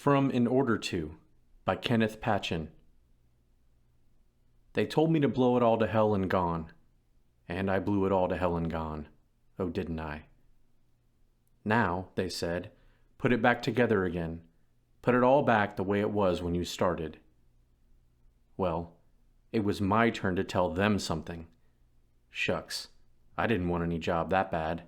From In Order To by Kenneth Patchen. They told me to blow it all to hell and gone. And I blew it all to hell and gone. Oh, didn't I? Now, they said, put it back together again. Put it all back the way it was when you started. Well, it was my turn to tell them something. Shucks, I didn't want any job that bad.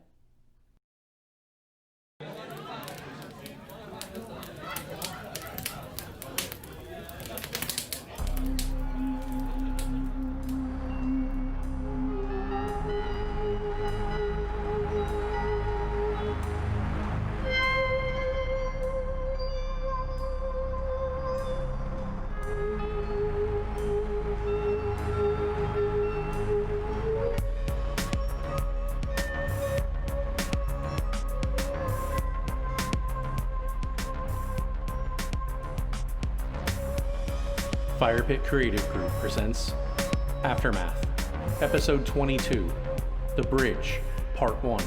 Fire Pit Creative Group presents Aftermath, Episode 22, The Bridge, Part 1.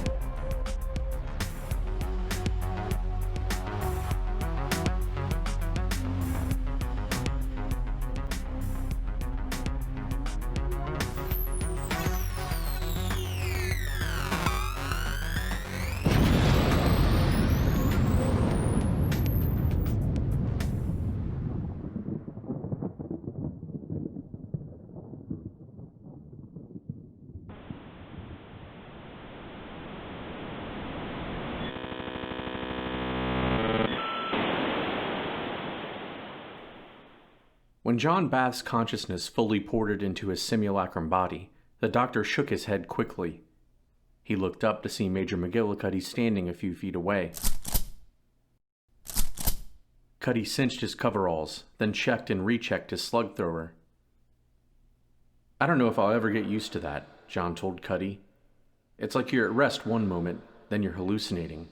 When John Bath's consciousness fully ported into his simulacrum body, the doctor shook his head quickly. He looked up to see Major McGillicuddy standing a few feet away. Cuddy cinched his coveralls, then checked and rechecked his slug thrower. "I don't know if I'll ever get used to that," John told Cuddy. "It's like you're at rest one moment, then you're hallucinating.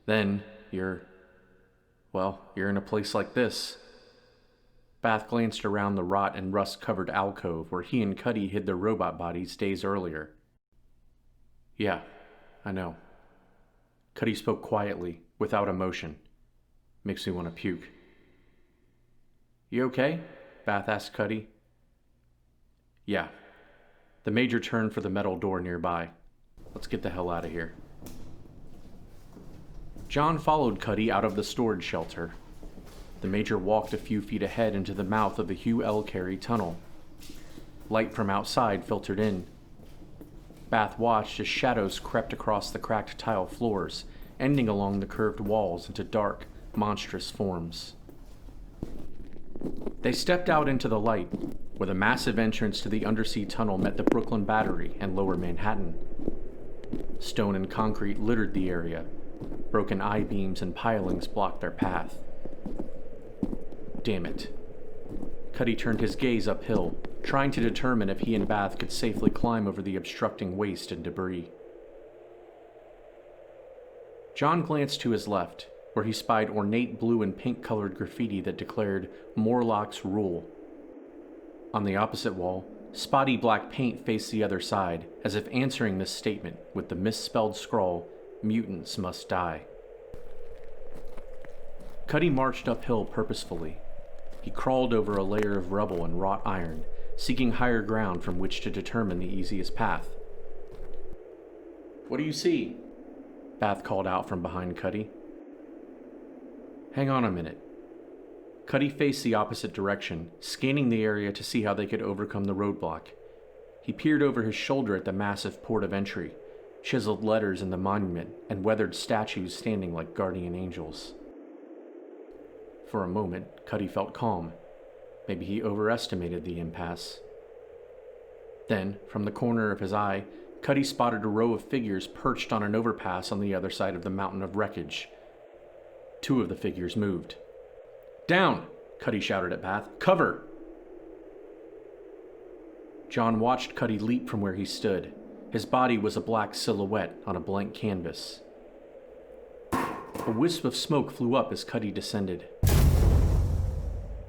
Then you're in a place like this." Bath glanced around the rot and rust-covered alcove where he and Cuddy hid their robot bodies days earlier. "Yeah, I know." Cuddy spoke quietly, without emotion. "Makes me want to puke." "You okay?" Bath asked Cuddy. "Yeah." The Major turned for the metal door nearby. "Let's get the hell out of here." John followed Cuddy out of the storage shelter. The Major walked a few feet ahead into the mouth of the Hugh L. Carey tunnel. Light from outside filtered in. Bath watched as shadows crept across the cracked tile floors, ending along the curved walls into dark, monstrous forms. They stepped out into the light, where the massive entrance to the undersea tunnel met the Brooklyn Battery and Lower Manhattan. Stone and concrete littered the area. Broken I-beams and pilings blocked their path. Damn it. Cuddy turned his gaze uphill, trying to determine if he and Bath could safely climb over the obstructing waste and debris. John glanced to his left, where he spied ornate blue and pink-colored graffiti that declared Morlock's Rule. On the opposite wall, spotty black paint faced the other side, as if answering this statement with the misspelled scrawl, "Mutants must die." Cuddy marched uphill purposefully. He crawled over a layer of rubble and wrought iron, seeking higher ground from which to determine the easiest path. "What do you see?" Bath called out from behind Cuddy. "Hang on a minute." Cuddy faced the opposite direction, scanning the area to see how they could overcome the roadblock. He peered over his shoulder at the massive port of entry, chiseled letters in the monument, and weathered statues standing like guardian angels. For a moment, Cuddy felt calm. Maybe he overestimated the impasse. Then, from the corner of his eye, Cuddy spotted a row of figures perched on an overpass on the other side of the mountain of wreckage. Two of the figures moved. "Down!" Cuddy shouted at Bath. "Cover!" John watched Cuddy leap from where he stood. His body was a black silhouette on a blank canvas. A wisp of smoke flew up as Cuddy descended.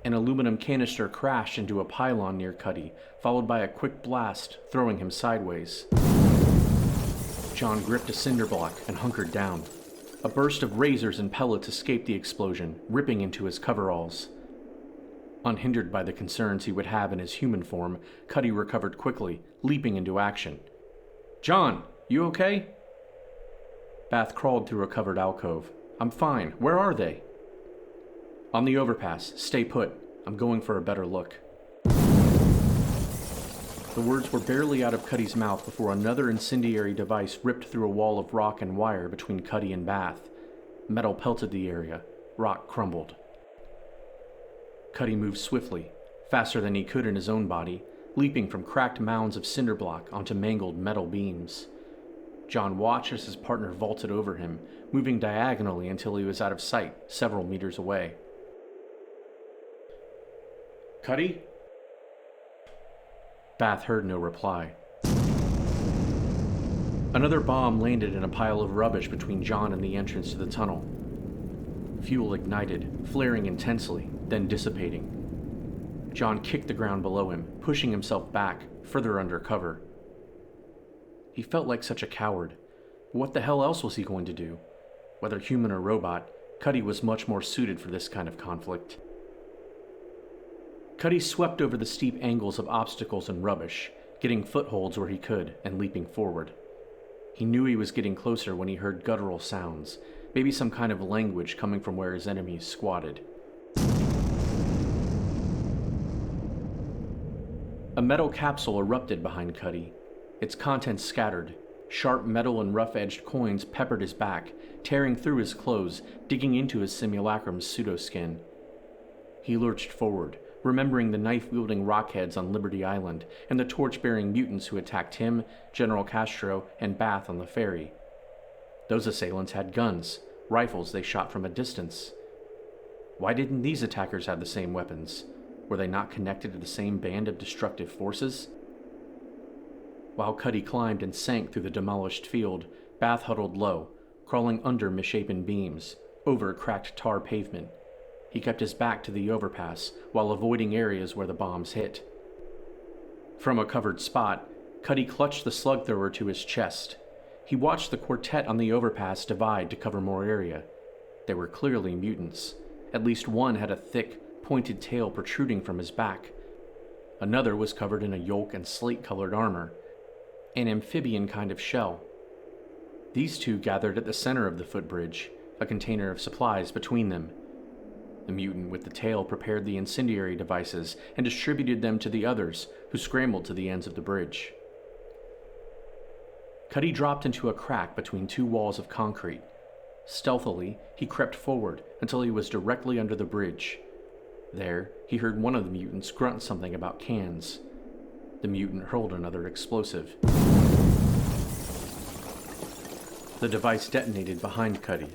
An aluminum canister crashed into a pylon near Cuddy, followed by a quick blast, throwing him sideways. John gripped a cinder block and hunkered down. A burst of razors and pellets escaped the explosion, ripping into his coveralls. Unhindered by the concerns he would have in his human form, Cuddy recovered quickly, leaping into action. "John, you okay?" Bath crawled through a covered alcove. "I'm fine. Where are they?" "On the overpass. Stay put. I'm going for a better look." The words were barely out of Cuddy's mouth before another incendiary device ripped through a wall of rock and wire between Cuddy and Bath. Metal pelted the area. Rock crumbled. Cuddy moved swiftly, faster than he could in his own body, leaping from cracked mounds of cinder block onto mangled metal beams. John watched as his partner vaulted over him, moving diagonally until he was out of sight, several meters away. "Cuddy?" Bath heard no reply. Another bomb landed in a pile of rubbish between John and the entrance to the tunnel. Fuel ignited, flaring intensely, then dissipating. John kicked the ground below him, pushing himself back, further under cover. He felt like such a coward. What the hell else was he going to do? Whether human or robot, Cuddy was much more suited for this kind of conflict. Cuddy swept over the steep angles of obstacles and rubbish, getting footholds where he could and leaping forward. He knew he was getting closer when he heard guttural sounds, maybe some kind of language coming from where his enemies squatted. A metal capsule erupted behind Cuddy. Its contents scattered. Sharp metal and rough-edged coins peppered his back, tearing through his clothes, digging into his simulacrum's pseudoskin. He lurched forward, remembering the knife-wielding rockheads on Liberty Island and the torch-bearing mutants who attacked him, General Castro, and Bath on the ferry. Those assailants had guns, rifles they shot from a distance. Why didn't these attackers have the same weapons? Were they not connected to the same band of destructive forces? While Cuddy climbed and sank through the demolished field, Bath huddled low, crawling under misshapen beams, over cracked tar pavement. He kept his back to the overpass while avoiding areas where the bombs hit. From a covered spot, Cuddy clutched the slug thrower to his chest. He watched the quartet on the overpass divide to cover more area. They were clearly mutants. At least one had a thick, pointed tail protruding from his back. Another was covered in a yolk and slate-colored armor, an amphibian kind of shell. These two gathered at the center of the footbridge, a container of supplies between them. The mutant with the tail prepared the incendiary devices and distributed them to the others, who scrambled to the ends of the bridge. Cuddy dropped into a crack between two walls of concrete. Stealthily, he crept forward until he was directly under the bridge. There, he heard one of the mutants grunt something about cans. The mutant hurled another explosive. The device detonated behind Cuddy.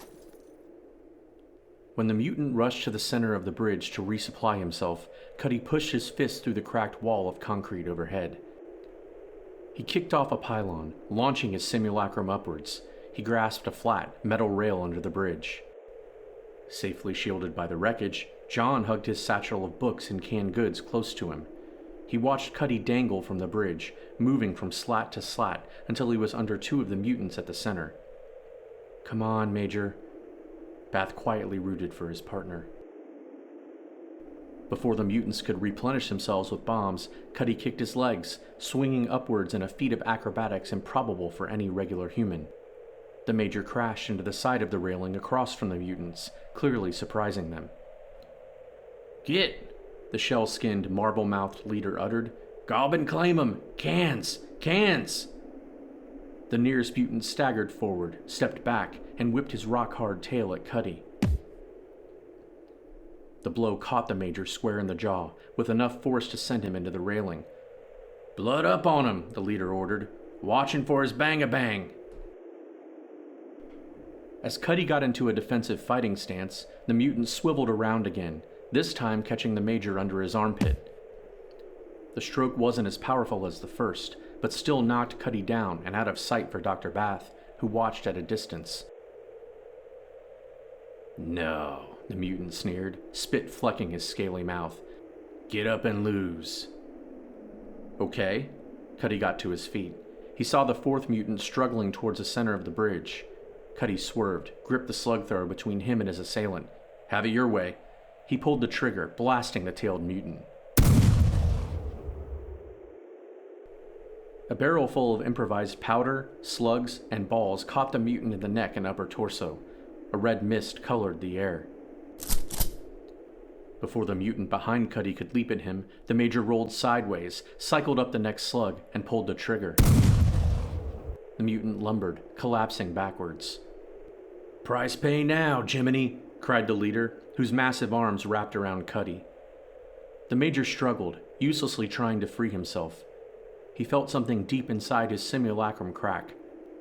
When the mutant rushed to the center of the bridge to resupply himself, Cuddy pushed his fist through the cracked wall of concrete overhead. He kicked off a pylon, launching his simulacrum upwards. He grasped a flat, metal rail under the bridge. Safely shielded by the wreckage, John hugged his satchel of books and canned goods close to him. He watched Cuddy dangle from the bridge, moving from slat to slat until he was under two of the mutants at the center. "Come on, Major." Bath quietly rooted for his partner. Before the mutants could replenish themselves with bombs, Cuddy kicked his legs, swinging upwards in a feat of acrobatics improbable for any regular human. The Major crashed into the side of the railing across from the mutants, clearly surprising them. "Get!" the shell-skinned, marble-mouthed leader uttered. "Gob and claim 'em! Cans! Cans!" The nearest mutant staggered forward, stepped back, and whipped his rock-hard tail at Cuddy. The blow caught the Major square in the jaw, with enough force to send him into the railing. "Blood up on him," the leader ordered. "Watching for his bang-a-bang." As Cuddy got into a defensive fighting stance, the mutant swiveled around again, this time catching the Major under his armpit. The stroke wasn't as powerful as the first, but still knocked Cuddy down and out of sight for Dr. Bath, who watched at a distance. "No," the mutant sneered, spit flecking his scaly mouth. "Get up and lose." "Okay." Cuddy got to his feet. He saw the fourth mutant struggling towards the center of the bridge. Cuddy swerved, gripped the slug thrower between him and his assailant. Have it your way. He pulled the trigger, blasting the tailed mutant. A barrel full of improvised powder, slugs, and balls caught the mutant in the neck and upper torso. A red mist colored the air. Before the mutant behind Cuddy could leap at him, the Major rolled sideways, cycled up the next slug, and pulled the trigger. The mutant lumbered, collapsing backwards. "Price pay now, Jiminy!" cried the leader, whose massive arms wrapped around Cuddy. The Major struggled, uselessly trying to free himself. He felt something deep inside his simulacrum crack.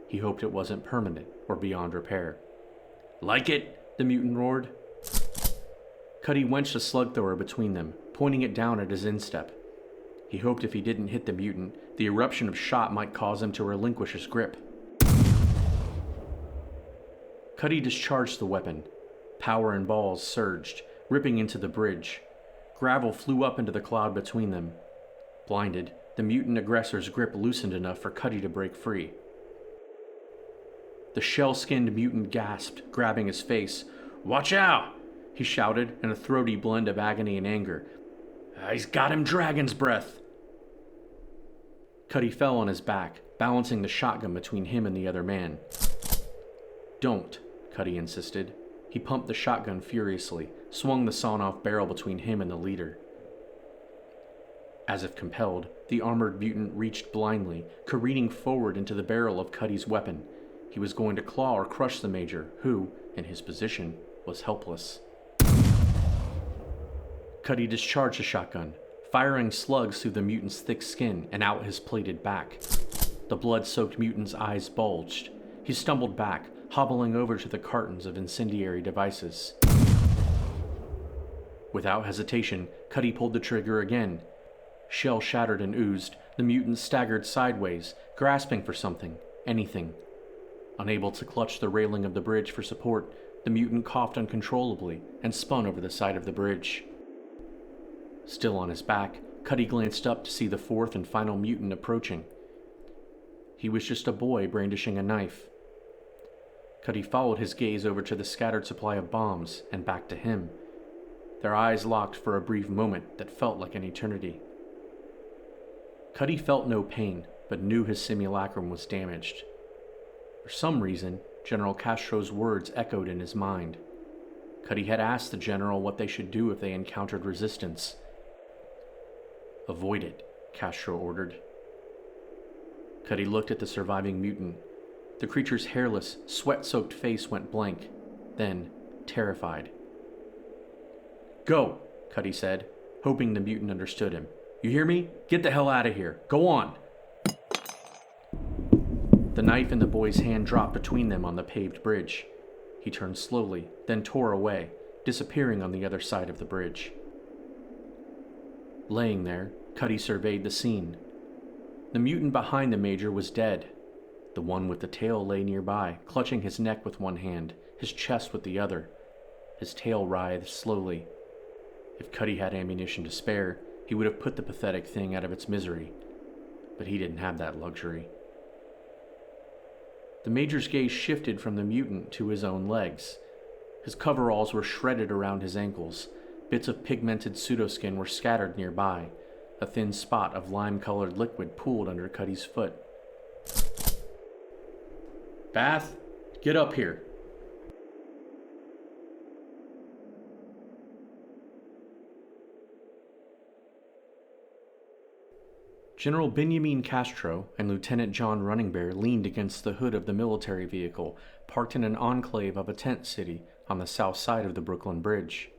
He hoped it wasn't permanent or beyond repair. "Like it?" the mutant roared. Cuddy wenched a slug thrower between them, pointing it down at his instep. He hoped if he didn't hit the mutant, the eruption of shot might cause him to relinquish his grip. Cuddy discharged the weapon. Power and balls surged, ripping into the bridge. Gravel flew up into the cloud between them. Blinded, the mutant aggressor's grip loosened enough for Cuddy to break free. The shell-skinned mutant gasped, grabbing his face. "Watch out!" he shouted in a throaty blend of agony and anger. "He's got him dragon's breath!" Cuddy fell on his back, balancing the shotgun between him and the other man. "Don't," Cuddy insisted. He pumped the shotgun furiously, swung the sawn-off barrel between him and the leader. As if compelled, the armored mutant reached blindly, careening forward into the barrel of Cuddy's weapon. He was going to claw or crush the Major, who, in his position, was helpless. Cuddy discharged the shotgun, firing slugs through the mutant's thick skin and out his plated back. The blood-soaked mutant's eyes bulged. He stumbled back, hobbling over to the cartons of incendiary devices. Without hesitation, Cuddy pulled the trigger again. Shell shattered and oozed. The mutant staggered sideways, grasping for something, anything. Unable to clutch the railing of the bridge for support, the mutant coughed uncontrollably and spun over the side of the bridge. Still on his back, Cuddy glanced up to see the fourth and final mutant approaching. He was just a boy brandishing a knife. Cuddy followed his gaze over to the scattered supply of bombs and back to him. Their eyes locked for a brief moment that felt like an eternity. Cuddy felt no pain, but knew his simulacrum was damaged. For some reason, General Castro's words echoed in his mind. Cuddy had asked the general what they should do if they encountered resistance. "Avoid it," Castro ordered. Cuddy looked at the surviving mutant. The creature's hairless, sweat-soaked face went blank, then terrified. "Go," Cuddy said, hoping the mutant understood him. "You hear me? Get the hell out of here. Go on." The knife in the boy's hand dropped between them on the paved bridge. He turned slowly, then tore away, disappearing on the other side of the bridge. Laying there, Cuddy surveyed the scene. The mutant behind the Major was dead. The one with the tail lay nearby, clutching his neck with one hand, his chest with the other. His tail writhed slowly. If Cuddy had ammunition to spare, he would have put the pathetic thing out of its misery. But he didn't have that luxury. The Major's gaze shifted from the mutant to his own legs. His coveralls were shredded around his ankles. Bits of pigmented pseudoskin were scattered nearby. A thin spot of lime-colored liquid pooled under Cuddy's foot. "Bath, get up here." General Benjamin Castro and Lieutenant John Running Bear leaned against the hood of the military vehicle, parked in an enclave of a tent city on the south side of the Brooklyn Bridge.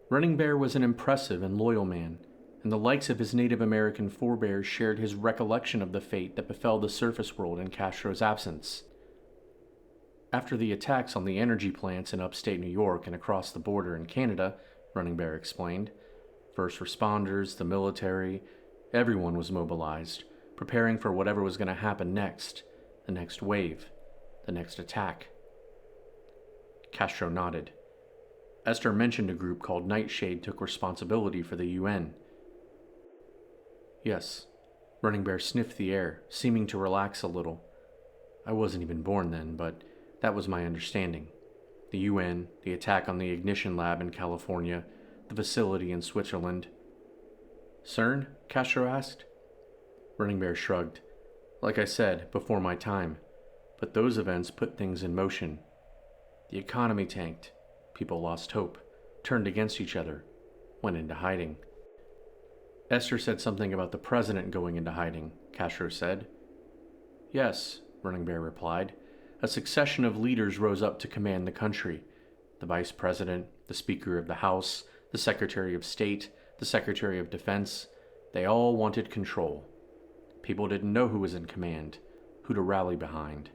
Running Bear was an impressive and loyal man, and the likes of his Native American forebears shared his recollection of the fate that befell the surface world in Castro's absence. After the attacks on the energy plants in upstate New York and across the border in Canada, Running Bear explained, first responders, the military, everyone was mobilized, preparing for whatever was going to happen next, the next wave, the next attack. Castro nodded. Esther mentioned a group called Nightshade took responsibility for the UN. Yes. Running Bear sniffed the air, seeming to relax a little. I wasn't even born then, but that was my understanding. The UN, the attack on the ignition lab in California, the facility in Switzerland. CERN? Castro asked. Running Bear shrugged. Like I said, before my time. But those events put things in motion. The economy tanked. People lost hope, turned against each other, went into hiding. Esther said something about the president going into hiding, Castro said. Yes, Running Bear replied. A succession of leaders rose up to command the country. The vice president, the speaker of the House, the secretary of state, the secretary of defense. They all wanted control. People didn't know who was in command, who to rally behind.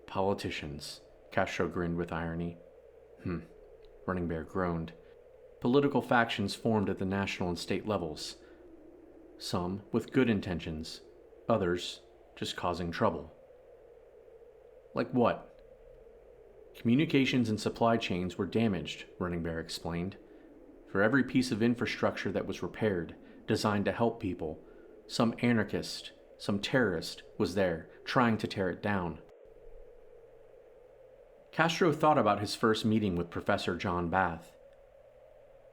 Politicians, Castro grinned with irony. Running Bear groaned. Political factions formed at the national and state levels. Some with good intentions, others just causing trouble. Like what? Communications and supply chains were damaged, Running Bear explained. For every piece of infrastructure that was repaired, designed to help people, some anarchist, some terrorist was there, trying to tear it down. Castro thought about his first meeting with Professor John Bath.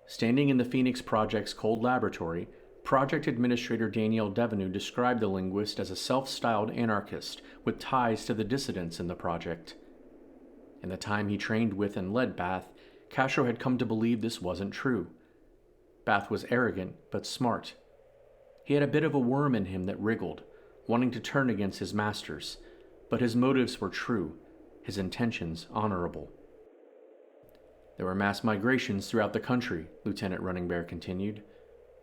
Standing in the Phoenix Project's cold laboratory, Project Administrator Danielle Devenu described the linguist as a self-styled anarchist with ties to the dissidents in the project. In the time he trained with and led Bath, Castro had come to believe this wasn't true. Bath was arrogant but smart. He had a bit of a worm in him that wriggled, wanting to turn against his masters, but his motives were true, his intentions honorable. There were mass migrations throughout the country, Lieutenant Running Bear continued.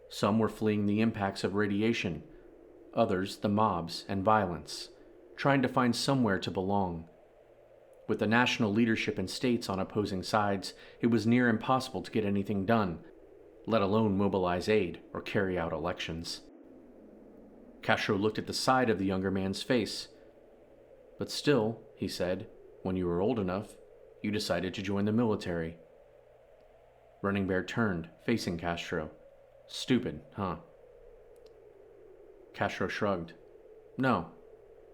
Some were fleeing the impacts of radiation, others the mobs and violence, trying to find somewhere to belong. With the national leadership and states on opposing sides, it was near impossible to get anything done, let alone mobilize aid or carry out elections. Castro looked at the side of the younger man's face. But still, he said, when you were old enough, you decided to join the military. Running Bear turned, facing Castro. Stupid, huh? Castro shrugged. No.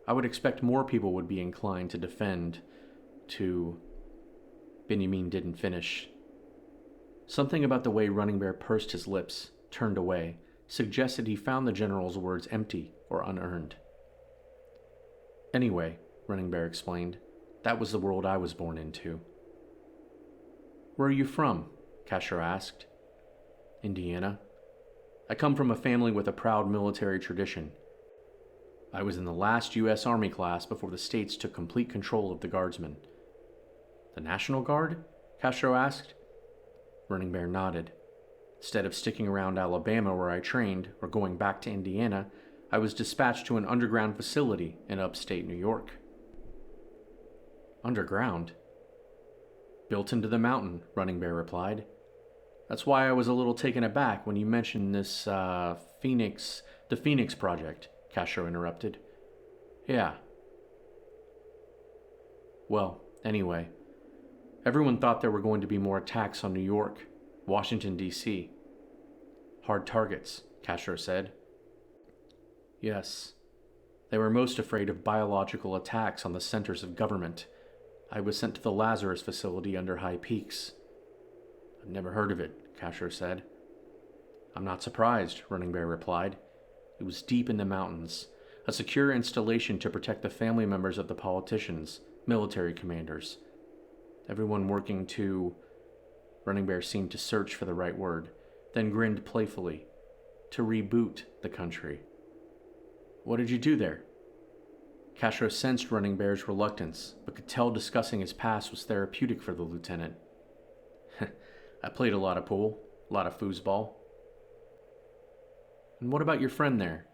I would expect more people would be inclined to defend, to... Benjamin didn't finish. Something about the way Running Bear pursed his lips, turned away, suggested he found the general's words empty or unearned. Anyway, Running Bear explained, that was the world I was born into. Where are you from? Castro asked. Indiana. I come from a family with a proud military tradition. I was in the last U.S. Army class before the states took complete control of the Guardsmen. The National Guard? Castro asked. Running Bear nodded. Instead of sticking around Alabama where I trained, or going back to Indiana, I was dispatched to an underground facility in upstate New York. Underground? Built into the mountain, Running Bear replied. That's why I was a little taken aback when you mentioned this, the Phoenix Project, Castro interrupted. Yeah. Well, anyway, everyone thought there were going to be more attacks on New York, Washington, D.C. Hard targets, Castro said. Yes. They were most afraid of biological attacks on the centers of government. I was sent to the Lazarus facility under High Peaks. I've never heard of it, Castro said. I'm not surprised, Running Bear replied. It was deep in the mountains, a secure installation to protect the family members of the politicians, military commanders. Everyone working to... Running Bear seemed to search for the right word, then grinned playfully. To reboot the country. What did you do there? Castro sensed Running Bear's reluctance, but could tell discussing his past was therapeutic for the lieutenant. I played a lot of pool, a lot of foosball. And what about your friend there?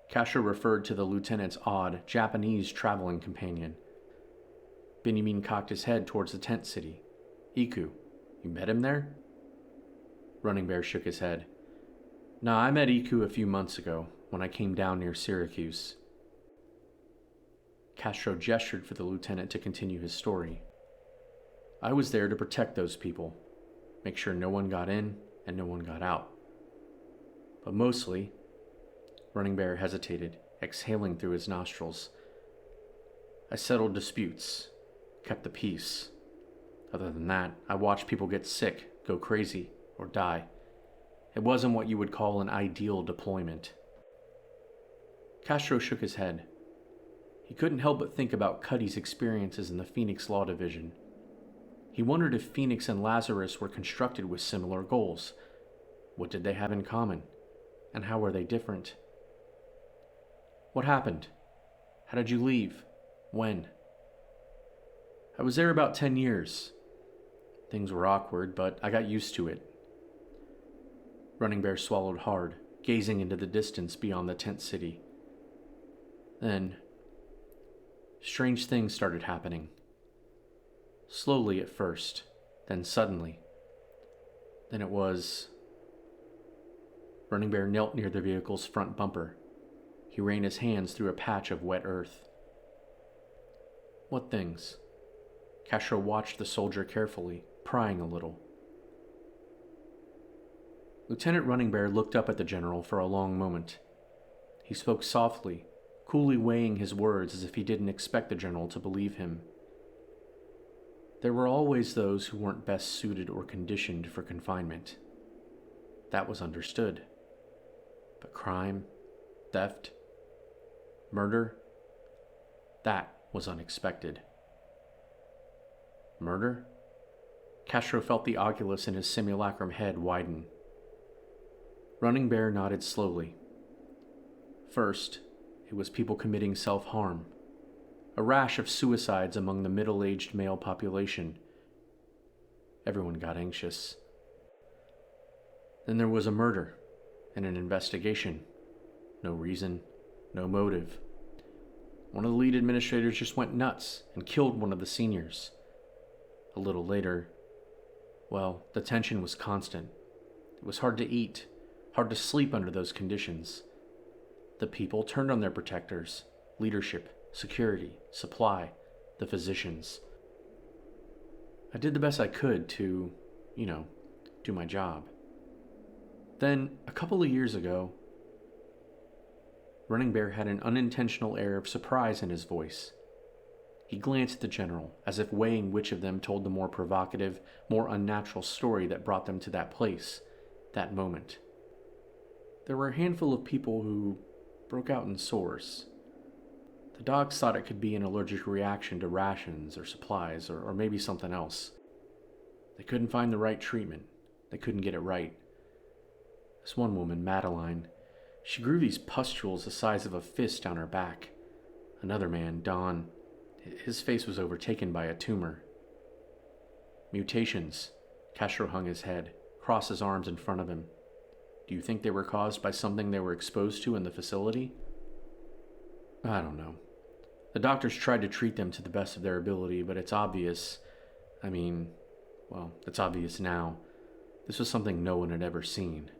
Castro referred to the lieutenant's odd, Japanese traveling companion. Benjamin cocked his head towards the tent city. Iku, you met him there? Running Bear shook his head. Nah, I met Iku a few months ago, when I came down near Syracuse. Castro gestured for the lieutenant to continue his story. I was there to protect those people, make sure no one got in and no one got out. But mostly, Running Bear hesitated, exhaling through his nostrils. I settled disputes, kept the peace. Other than that, I watched people get sick, go crazy, or die. It wasn't what you would call an ideal deployment. Castro shook his head. He couldn't help but think about Cuddy's experiences in the Phoenix Law Division. He wondered if Phoenix and Lazarus were constructed with similar goals. What did they have in common? And how were they different? What happened? How did you leave? When? I was there about 10 years. Things were awkward, but I got used to it. Running Bear swallowed hard, gazing into the distance beyond the tent city. Then, strange things started happening. Slowly at first, then suddenly. Then it was... Running Bear knelt near the vehicle's front bumper. He ran his hands through a patch of wet earth. What things? Castro watched the soldier carefully, prying a little. Lieutenant Running Bear looked up at the general for a long moment. He spoke softly, coolly weighing his words as if he didn't expect the general to believe him. There were always those who weren't best suited or conditioned for confinement. That was understood. But crime, theft, murder, that was unexpected. Murder? Castro felt the oculus in his simulacrum head widen. Running Bear nodded slowly. First, it was people committing self-harm. A rash of suicides among the middle-aged male population. Everyone got anxious. Then there was a murder and an investigation. No reason, no motive. One of the lead administrators just went nuts and killed one of the seniors. A little later, well, the tension was constant. It was hard to eat, hard to sleep under those conditions. The people turned on their protectors, leadership, security, supply, the physicians. I did the best I could to, do my job. Then, a couple of years ago, Running Bear had an unintentional air of surprise in his voice. He glanced at the general, as if weighing which of them told the more provocative, more unnatural story that brought them to that place, that moment. There were a handful of people who broke out in sores. The docs thought it could be an allergic reaction to rations or supplies, or maybe something else. They couldn't find the right treatment. They couldn't get it right. This one woman, Madeline, she grew these pustules the size of a fist down her back. Another man, Don, his face was overtaken by a tumor. Mutations. Castro hung his head, crossed his arms in front of him. Do you think they were caused by something they were exposed to in the facility? I don't know. The doctors tried to treat them to the best of their ability, but it's obvious. It's obvious now. This was something no one had ever seen.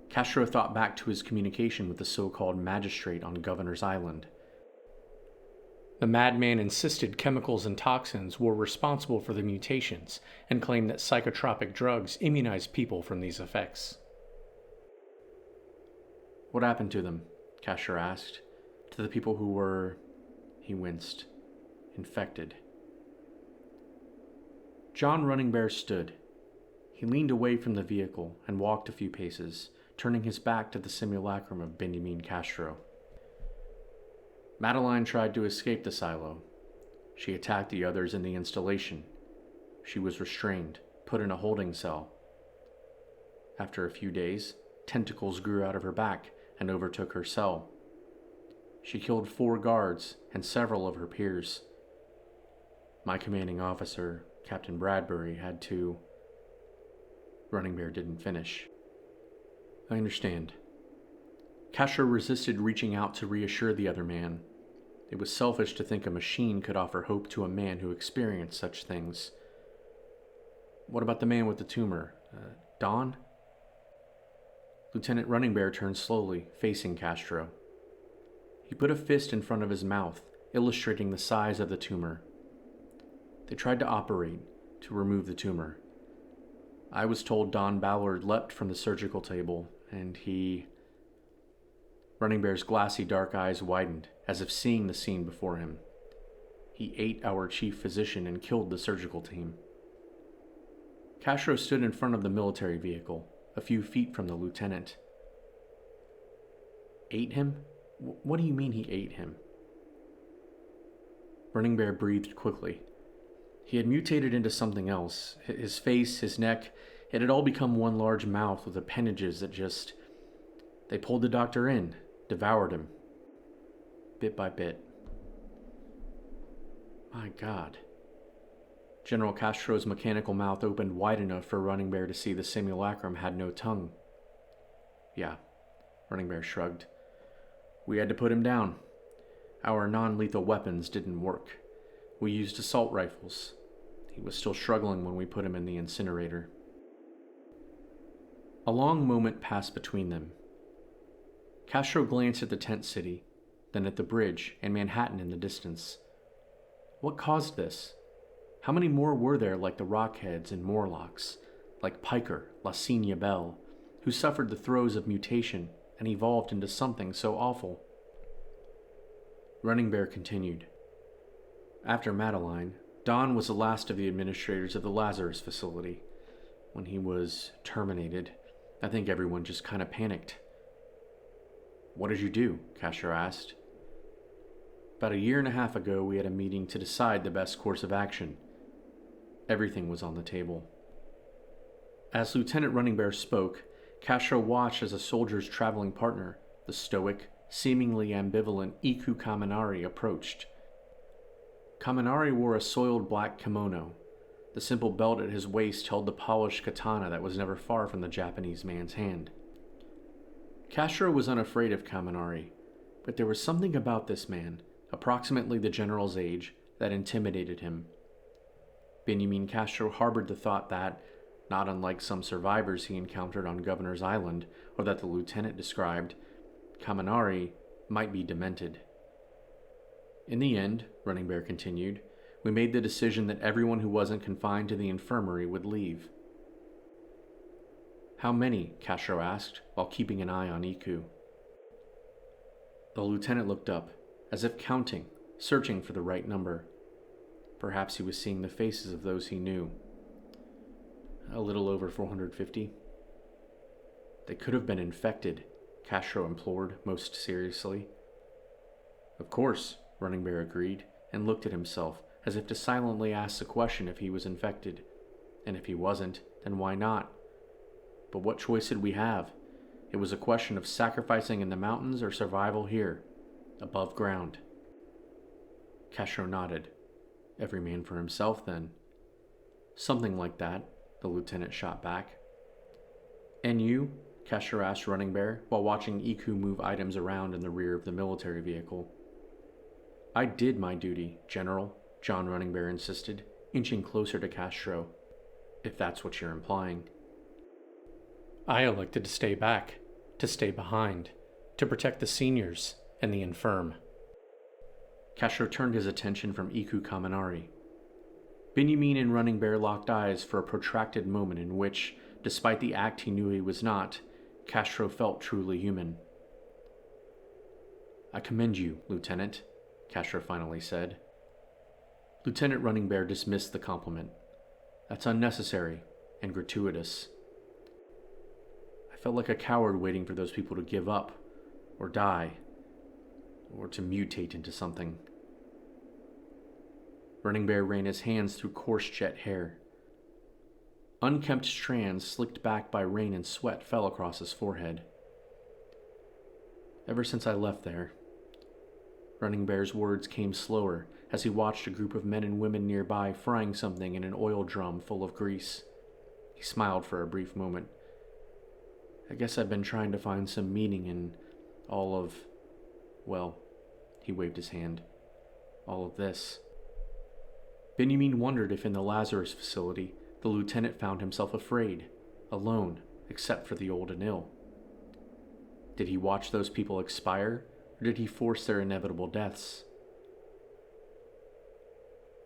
Castro thought back to his communication with the so-called magistrate on Governor's Island. The madman insisted chemicals and toxins were responsible for the mutations and claimed that psychotropic drugs immunized people from these effects. What happened to them? Castro asked. To the people who were, he winced, infected. John Running Bear stood. He leaned away from the vehicle and walked a few paces, turning his back to the simulacrum of Benjamin Castro. Madeline tried to escape the silo. She attacked the others in the installation. She was restrained, put in a holding cell. After a few days, tentacles grew out of her back and overtook her cell. She killed 4 guards and several of her peers. My commanding officer, Captain Bradbury, had to... Running Bear didn't finish. I understand. Castro resisted reaching out to reassure the other man. It was selfish to think a machine could offer hope to a man who experienced such things. What about the man with the tumor? Don? Lieutenant Running Bear turned slowly, facing Castro. He put a fist in front of his mouth, illustrating the size of the tumor. They tried to operate, to remove the tumor. I was told Don Ballard leapt from the surgical table, and he Running Bear's glassy dark eyes widened, as if seeing the scene before him. He ate our chief physician and killed the surgical team. Castro stood in front of the military vehicle, a few feet from the lieutenant. Ate him? What do you mean he ate him? Running Bear breathed quickly. He had mutated into something else. His face, his neck, it had all become one large mouth with appendages that just... They pulled the doctor in, devoured him, bit by bit. My God. General Castro's mechanical mouth opened wide enough for Running Bear to see the simulacrum had no tongue. Yeah, Running Bear shrugged. We had to put him down. Our non-lethal weapons didn't work. We used assault rifles. He was still struggling when we put him in the incinerator. A long moment passed between them. Castro glanced at the tent city, then at the bridge and Manhattan in the distance. What caused this? How many more were there like the Rockheads and Morlocks, like Piker, Lasinia Bell, who suffered the throes of mutation and evolved into something so awful? Running Bear continued. After Madeline, Don was the last of the administrators of the Lazarus facility. When he was terminated, I think everyone just kind of panicked. What did you do? Castro asked. About a year and a half ago, we had a meeting to decide the best course of action. Everything was on the table. As Lieutenant Running Bear spoke, Castro watched as a soldier's traveling partner, the stoic, seemingly ambivalent Iku Kaminari, approached. Kaminari wore a soiled black kimono. The simple belt at his waist held the polished katana that was never far from the Japanese man's hand. Castro was unafraid of Kaminari, but there was something about this man, approximately the general's age, that intimidated him. Benjamin Castro harbored the thought that, not unlike some survivors he encountered on Governor's Island or that the lieutenant described, Kaminari might be demented. In the end, Running Bear continued, we made the decision that everyone who wasn't confined to the infirmary would leave. How many? Castro asked, while keeping an eye on Iku. The lieutenant looked up, as if counting, searching for the right number. Perhaps he was seeing the faces of those he knew. A little over 450. They could have been infected, Castro implored most seriously. Of course, Running Bear agreed, and looked at himself, as if to silently ask the question if he was infected. And if he wasn't, then why not? But what choice did we have? It was a question of sacrificing in the mountains or survival here, above ground. Castro nodded. Every man for himself, then. Something like that, the lieutenant shot back. And you? Castro asked Running Bear, while watching Iku move items around in the rear of the military vehicle. I did my duty, General, John Running Bear insisted, inching closer to Castro, if that's what you're implying. I elected to stay back, to stay behind, to protect the seniors and the infirm. Castro turned his attention from Iku Kaminari. Benjamin and Running Bear locked eyes for a protracted moment in which, despite the act he knew he was not, Castro felt truly human. I commend you, Lieutenant, Castro finally said. Lieutenant Running Bear dismissed the compliment. That's unnecessary and gratuitous. I felt like a coward waiting for those people to give up, or die, or to mutate into something. Running Bear ran his hands through coarse jet hair. Unkempt strands slicked back by rain and sweat fell across his forehead. Ever since I left there, Running Bear's words came slower as he watched a group of men and women nearby frying something in an oil drum full of grease. He smiled for a brief moment. I guess I've been trying to find some meaning in all of, well, he waved his hand, all of this. Benjamin wondered if in the Lazarus facility the lieutenant found himself afraid, alone, except for the old and ill. Did he watch those people expire, or did he force their inevitable deaths?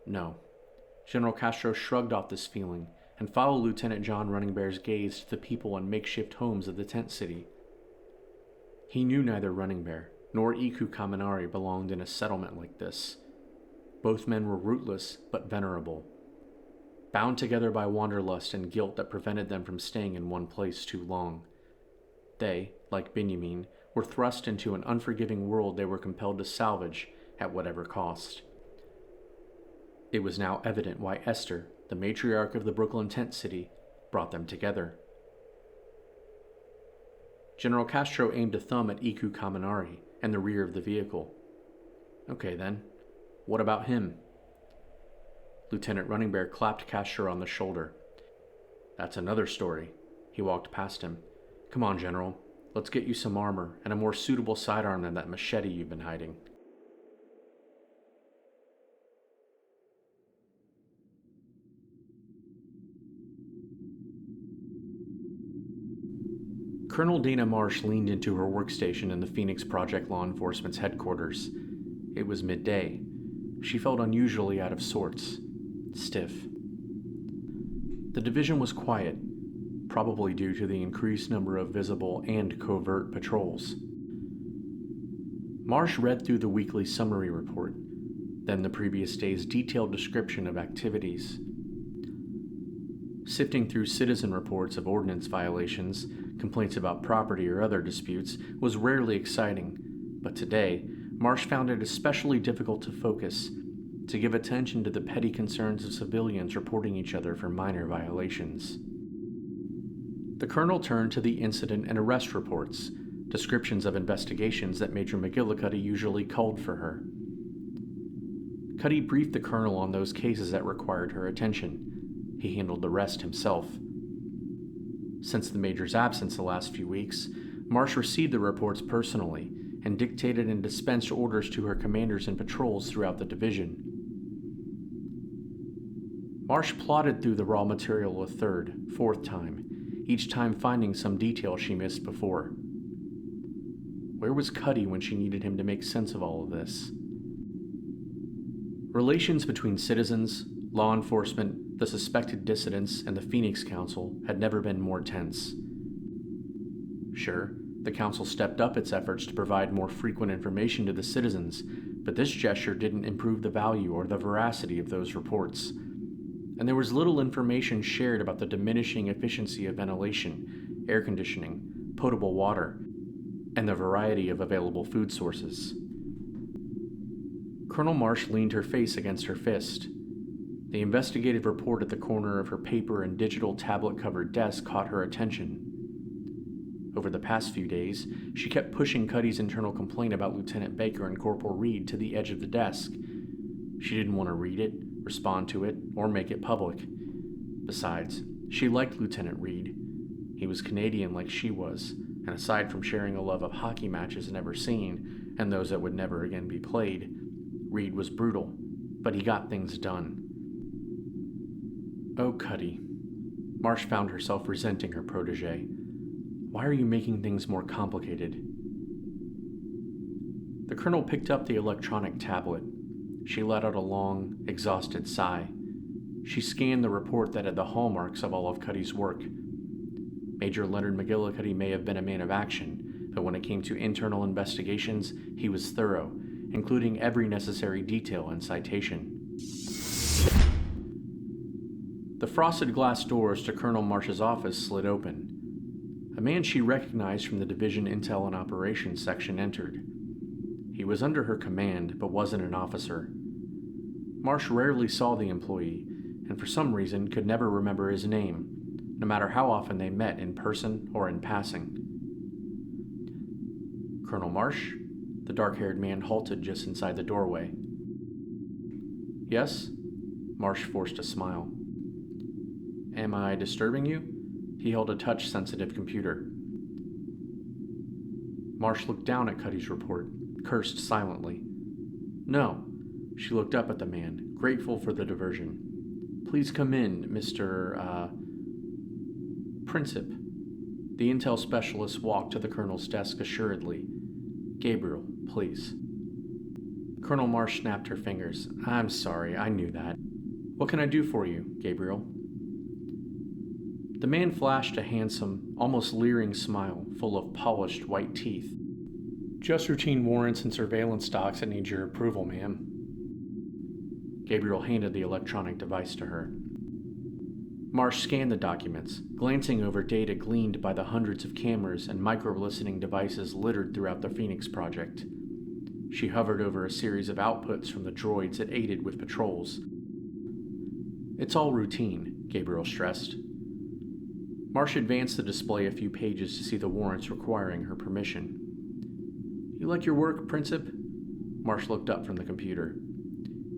No. General Castro shrugged off this feeling and followed Lieutenant John Running Bear's gaze to the people and makeshift homes of the tent city. He knew neither Running Bear nor Iku Kaminari belonged in a settlement like this. Both men were rootless but venerable, bound together by wanderlust and guilt that prevented them from staying in one place too long. They, like Benjamin, were thrust into an unforgiving world they were compelled to salvage at whatever cost. It was now evident why Esther, the matriarch of the Brooklyn tent city, brought them together. General Castro aimed a thumb at Iku Kaminari and the rear of the vehicle. Okay then, what about him? Lieutenant Running Bear clapped Castro on the shoulder. That's another story. He walked past him. Come on, General. Let's get you some armor and a more suitable sidearm than that machete you've been hiding. Colonel Dana Marsh leaned into her workstation in the Phoenix Project Law Enforcement's headquarters. It was midday. She felt unusually out of sorts, stiff. The division was quiet, probably due to the increased number of visible and covert patrols. Marsh read through the weekly summary report, then the previous day's detailed description of activities. Sifting through citizen reports of ordinance violations, complaints about property or other disputes was rarely exciting, but today, Marsh found it especially difficult to focus, to give attention to the petty concerns of civilians reporting each other for minor violations. The colonel turned to the incident and arrest reports, descriptions of investigations that Major McGillicuddy usually culled for her. Cuddy briefed the colonel on those cases that required her attention. He handled the rest himself. Since the major's absence the last few weeks, Marsh received the reports personally and dictated and dispensed orders to her commanders and patrols throughout the division. Marsh plodded through the raw material a third, fourth time, each time finding some detail she missed before. Where was Cuddy when she needed him to make sense of all of this? Relations between citizens, law enforcement, the suspected dissidents, and the Phoenix Council had never been more tense. Sure, the Council stepped up its efforts to provide more frequent information to the citizens, but this gesture didn't improve the value or the veracity of those reports. And there was little information shared about the diminishing efficiency of ventilation, air conditioning, potable water, and the variety of available food sources. Colonel Marsh leaned her face against her fist. The investigative report at the corner of her paper and digital tablet-covered desk caught her attention. Over the past few days, she kept pushing Cuddy's internal complaint about Lieutenant Baker and Corporal Reed to the edge of the desk. She didn't want to read it, respond to it, or make it public. Besides, she liked Lieutenant Reed. He was Canadian like she was, and aside from sharing a love of hockey matches never seen, and those that would never again be played, Reed was brutal, but he got things done. Oh, Cuddy. Marsh found herself resenting her protege. Why are you making things more complicated? The colonel picked up the electronic tablet. She let out a long, exhausted sigh. She scanned the report that had the hallmarks of all of Cuddy's work. Major Leonard McGillicuddy may have been a man of action, but when it came to internal investigations, he was thorough, including every necessary detail and citation. The frosted glass doors to Colonel Marsh's office slid open. A man she recognized from the Division Intel and Operations section entered. He was under her command, but wasn't an officer. Marsh rarely saw the employee, and for some reason could never remember his name, no matter how often they met in person or in passing. Colonel Marsh? The dark-haired man halted just inside the doorway. Yes? Marsh forced a smile. Am I disturbing you? He held a touch-sensitive computer. Marsh looked down at Cuddy's report, cursed silently. No. She looked up at the man, grateful for the diversion. Please come in, Mr. Princip. The intel specialist walked to the colonel's desk assuredly. Gabriel, please. Colonel Marsh snapped her fingers. I'm sorry, I knew that. What can I do for you, Gabriel? The man flashed a handsome, almost leering smile full of polished white teeth. Just routine warrants and surveillance docs that need your approval, ma'am. Gabriel handed the electronic device to her. Marsh scanned the documents, glancing over data gleaned by the hundreds of cameras and micro-listening devices littered throughout the Phoenix Project. She hovered over a series of outputs from the droids that aided with patrols. It's all routine, Gabriel stressed. Marsh advanced the display a few pages to see the warrants requiring her permission. You like your work, Princip? Marsh looked up from the computer.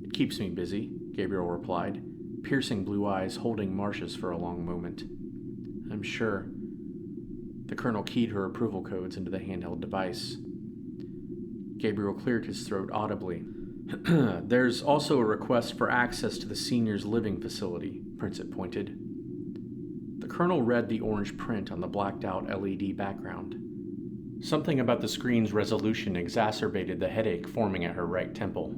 It keeps me busy, Gabriel replied, piercing blue eyes holding Marsh's for a long moment. I'm sure. The colonel keyed her approval codes into the handheld device. Gabriel cleared his throat audibly. There's also a request for access to the seniors' living facility, Princip pointed. The colonel read the orange print on the blacked-out LED background. Something about the screen's resolution exacerbated the headache forming at her right temple.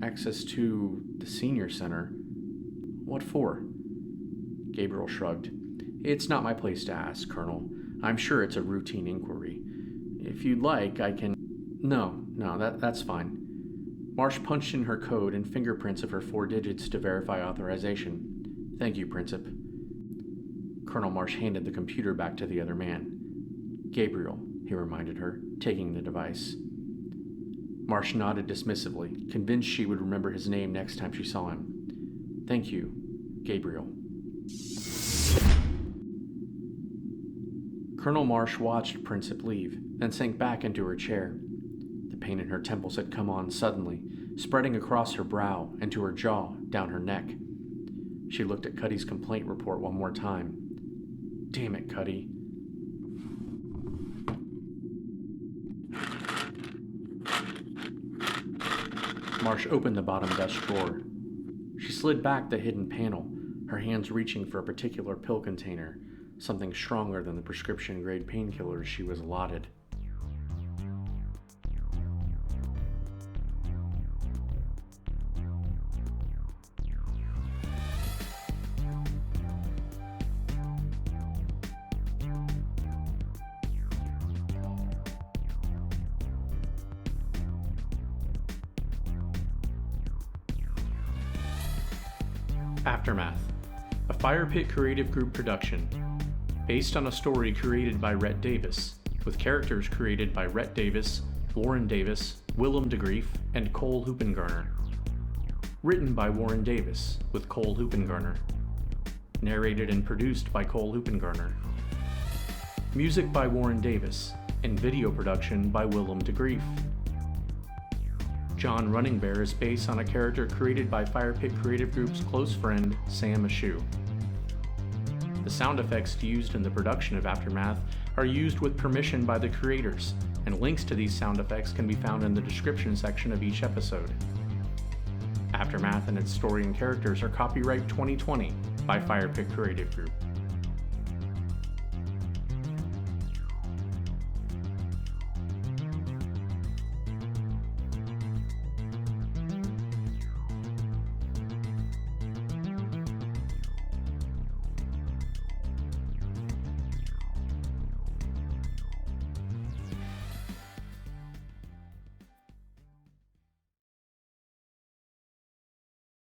Access to the senior center? What for? Gabriel shrugged. It's not my place to ask, Colonel. I'm sure it's a routine inquiry. If you'd like, I can... No, that's fine. Marsh punched in her code and fingerprints of her 4 digits to verify authorization. Thank you, Princip. Colonel Marsh handed the computer back to the other man. Gabriel, he reminded her, taking the device. Marsh nodded dismissively, convinced she would remember his name next time she saw him. Thank you, Gabriel. Colonel Marsh watched Princip leave, then sank back into her chair. The pain in her temples had come on suddenly, spreading across her brow and to her jaw, down her neck. She looked at Cuddy's complaint report one more time. Damn it, Cuddy. Marsh opened the bottom desk drawer. She slid back the hidden panel, her hands reaching for a particular pill container, something stronger than the prescription-grade painkillers she was allotted. Aftermath, a Fire Pit Creative Group production, based on a story created by Rhett Davis, with characters created by Rhett Davis, Warren Davis, Willem DeGrief, and Cole Hoopengarner. Written by Warren Davis, with Cole Hoopengarner. Narrated and produced by Cole Hoopengarner. Music by Warren Davis, and video production by Willem DeGrief. John Running Bear is based on a character created by Fire Pit Creative Group's close friend, Sam Ashu. The sound effects used in the production of Aftermath are used with permission by the creators, and links to these sound effects can be found in the description section of each episode. Aftermath and its story and characters are copyright 2020 by Fire Pit Creative Group.